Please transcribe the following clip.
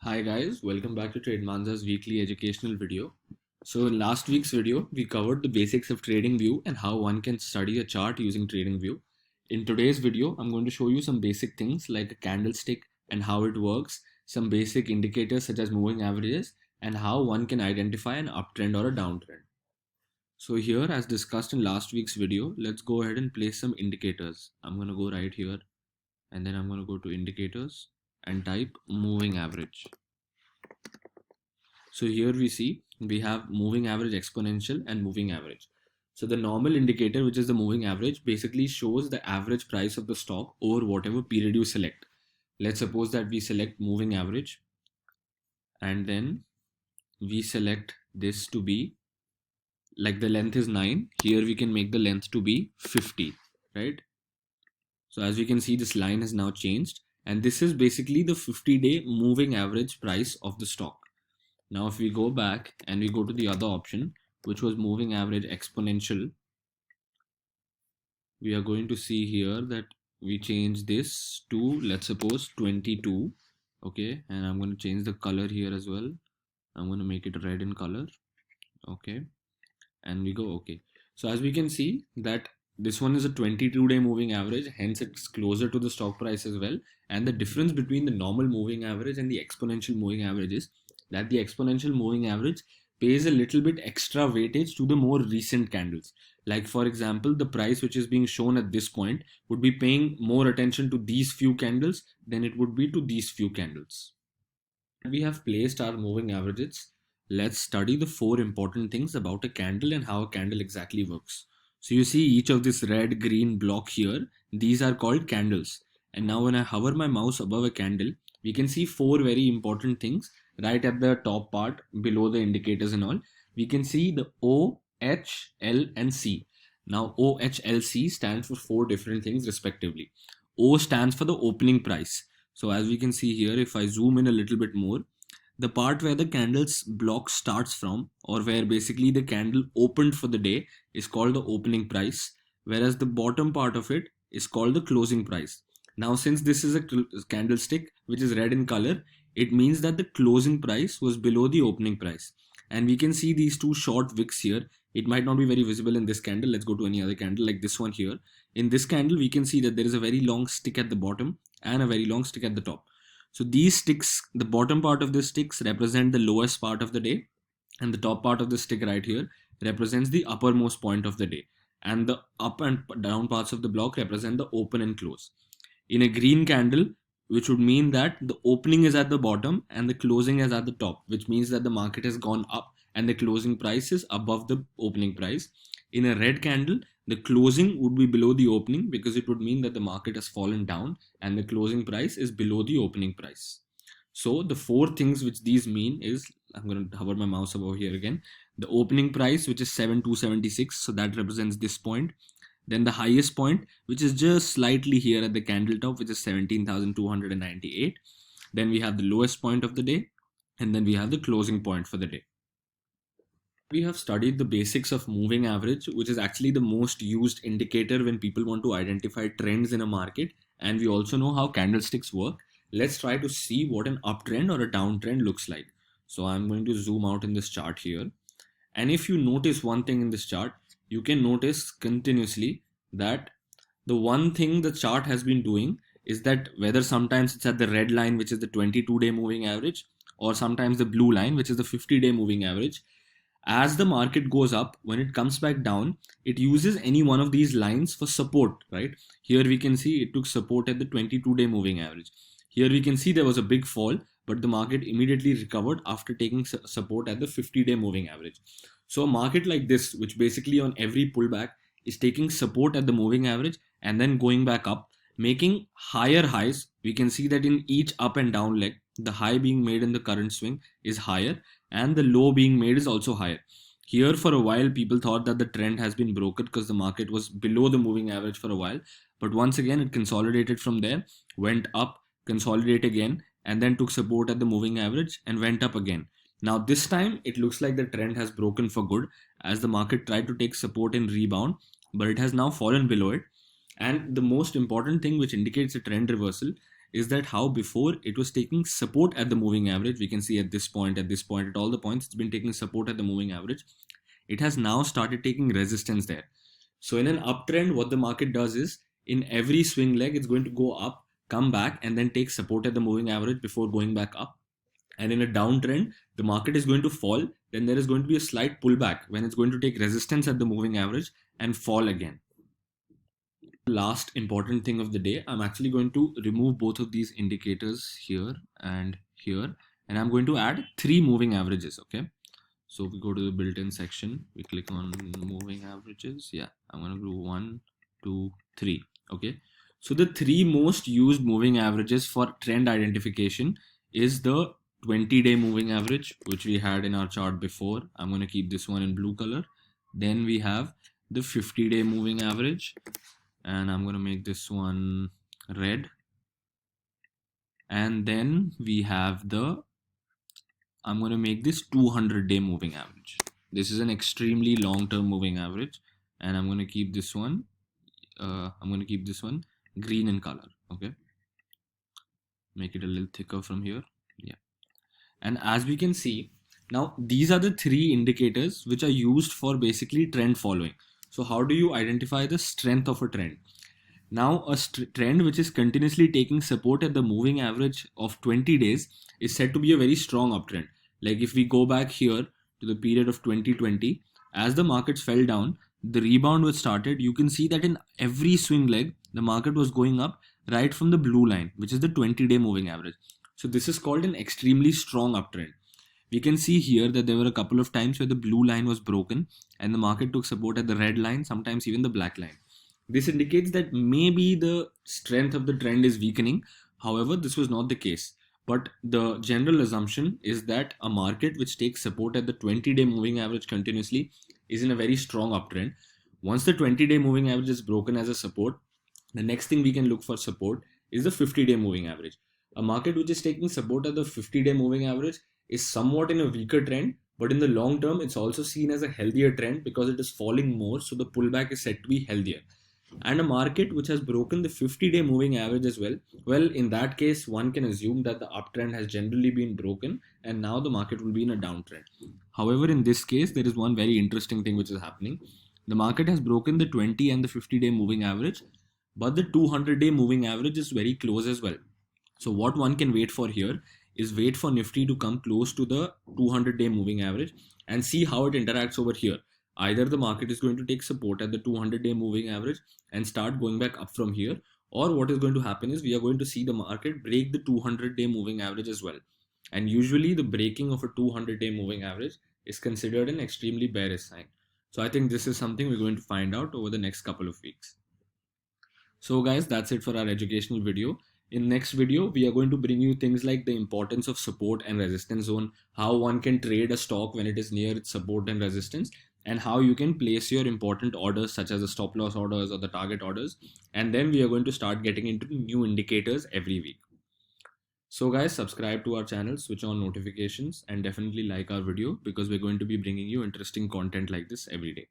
Hi guys, welcome back to Trademanza's weekly educational video. So in last week's video, we covered the basics of TradingView and how one can study a chart using TradingView. In today's video, I'm going to show you some basic things like a candlestick and how it works, some basic indicators such as moving averages, and how one can identify an uptrend or a downtrend. So here, as discussed in last week's video, let's go ahead and place some indicators. I'm going to go right here and then I'm going to go to indicators and type moving average. So here we have moving average, exponential and moving average. So the normal indicator, which is the moving average, basically shows the average price of the stock over whatever period you select. Let's suppose that we select moving average and then we select this to be like the length is 9. Here we can make the length to be 50, right? So as we can see, this line has now changed and this is basically the 50-day moving average price of the stock. Now if we go back and we go to the other option, which was moving average exponential, we are going to see here that we change this to, let's suppose, 22. Okay, and I'm going to change the color here as well. I'm going to make it red in color. Okay, and we go okay. So as we can see that this one is a 22-day moving average, hence it's closer to the stock price as well. And the difference between the normal moving average and the exponential moving average is that the exponential moving average pays a little bit extra weightage to the more recent candles. Like for example, the price which is being shown at this point would be paying more attention to these few candles than it would be to these few candles. We have placed our moving averages. Let's study the 4 important things about a candle and how a candle exactly works. So you see each of this red, green block here, these are called candles. And now when I hover my mouse above a candle, we can see 4 very important things right at the top part below the indicators and all. We can see the O, H, L and C. Now O, H, L, C stands for 4 different things respectively. O stands for the opening price. So as we can see here, if I zoom in a little bit more, the part where the candle's block starts from, or where basically the candle opened for the day, is called the opening price, whereas the bottom part of it is called the closing price. Now since this is a candlestick which is red in color, it means that the closing price was below the opening price. And we can see these 2 short wicks here. It might not be very visible in this candle. Let's go to any other candle like this one here. In this candle, we can see that there is a very long stick at the bottom and a very long stick at the top. So these sticks, the bottom part of the sticks represent the lowest part of the day, and the top part of the stick right here represents the uppermost point of the day, and the up and down parts of the block represent the open and close. In a green candle, which would mean that the opening is at the bottom and the closing is at the top, which means that the market has gone up and the closing price is above the opening price. In a red candle, the closing would be below the opening because it would mean that the market has fallen down and the closing price is below the opening price. So the 4 things which these mean is, I'm going to hover my mouse above here again, the opening price, which is 7276, so that represents this point. Then the highest point, which is just slightly here at the candle top, which is 17,298. Then we have the lowest point of the day, and then we have the closing point for the day. We have studied the basics of moving average, which is actually the most used indicator when people want to identify trends in a market. And we also know how candlesticks work. Let's try to see what an uptrend or a downtrend looks like. So I'm going to zoom out in this chart here. And if you notice one thing in this chart, you can notice continuously that the one thing the chart has been doing is that whether sometimes it's at the red line, which is the 22-day moving average, or sometimes the blue line, which is the 50-day moving average, as the market goes up, when it comes back down, it uses any one of these lines for support, right? Here we can see it took support at the 22-day moving average. Here we can see there was a big fall, but the market immediately recovered after taking support at the 50-day moving average. So a market like this, which basically on every pullback is taking support at the moving average and then going back up, making higher highs. We can see that in each up and down leg, the high being made in the current swing is higher and the low being made is also higher. Here for a while, people thought that the trend has been broken because the market was below the moving average for a while. But once again, it consolidated from there, went up, consolidated again, and then took support at the moving average and went up again. Now this time, it looks like the trend has broken for good as the market tried to take support and rebound, but it has now fallen below it. And the most important thing which indicates a trend reversal is that how before it was taking support at the moving average. We can see at this point, at all the points, it's been taking support at the moving average. It has now started taking resistance there. So in an uptrend, what the market does is in every swing leg, it's going to go up, come back, and then take support at the moving average before going back up. And in a downtrend, the market is going to fall. Then there is going to be a slight pullback when it's going to take resistance at the moving average and fall again. Last important thing of the day, I'm actually going to remove both of these indicators here, and I'm going to add 3 moving averages. Okay, so we go to the built-in section, we click on moving averages. Yeah, I'm going to do 1, 2, 3. Okay, so the 3 most used moving averages for trend identification is the 20-day moving average, which we had in our chart before. I'm going to keep this one in blue color. Then we have the 50-day moving average, and I'm going to make this one red. And then we have I'm going to make this 200-day moving average. This is an extremely long-term moving average, and I'm going to keep this one green in color. Okay, make it a little thicker from here. Yeah, and as we can see, now these are the 3 indicators which are used for basically trend following. So how do you identify the strength of a trend? Now, a trend which is continuously taking support at the moving average of 20 days is said to be a very strong uptrend. Like if we go back here to the period of 2020, as the markets fell down, the rebound was started. You can see that in every swing leg, the market was going up right from the blue line, which is the 20-day moving average. So this is called an extremely strong uptrend. We can see here that there were a couple of times where the blue line was broken and the market took support at the red line, sometimes even the black line. This indicates that maybe the strength of the trend is weakening. However, this was not the case. But the general assumption is that a market which takes support at the 20-day moving average continuously is in a very strong uptrend. Once the 20-day moving average is broken as a support, the next thing we can look for support is the 50-day moving average. A market which is taking support at the 50-day moving average is somewhat in a weaker trend, but in the long term, it's also seen as a healthier trend because it is falling more, so the pullback is said to be healthier. And a market which has broken the 50-day moving average as well, in that case, one can assume that the uptrend has generally been broken and now the market will be in a downtrend. However, in this case, there is one very interesting thing which is happening. The market has broken the 20 and the 50-day moving average, but the 200-day moving average is very close as well. So what one can wait for here is wait for Nifty to come close to the 200-day moving average and see how it interacts over here. Either the market is going to take support at the 200-day moving average and start going back up from here, or what is going to happen is we are going to see the market break the 200-day moving average as well. And usually the breaking of a 200-day moving average is considered an extremely bearish sign. So I think this is something we're going to find out over the next couple of weeks. So guys, that's it for our educational video. In next video, we are going to bring you things like the importance of support and resistance zone, how one can trade a stock when it is near its support and resistance, and how you can place your important orders such as the stop loss orders or the target orders. And then we are going to start getting into new indicators every week. So guys, subscribe to our channel, switch on notifications, and definitely like our video because we're going to be bringing you interesting content like this every day.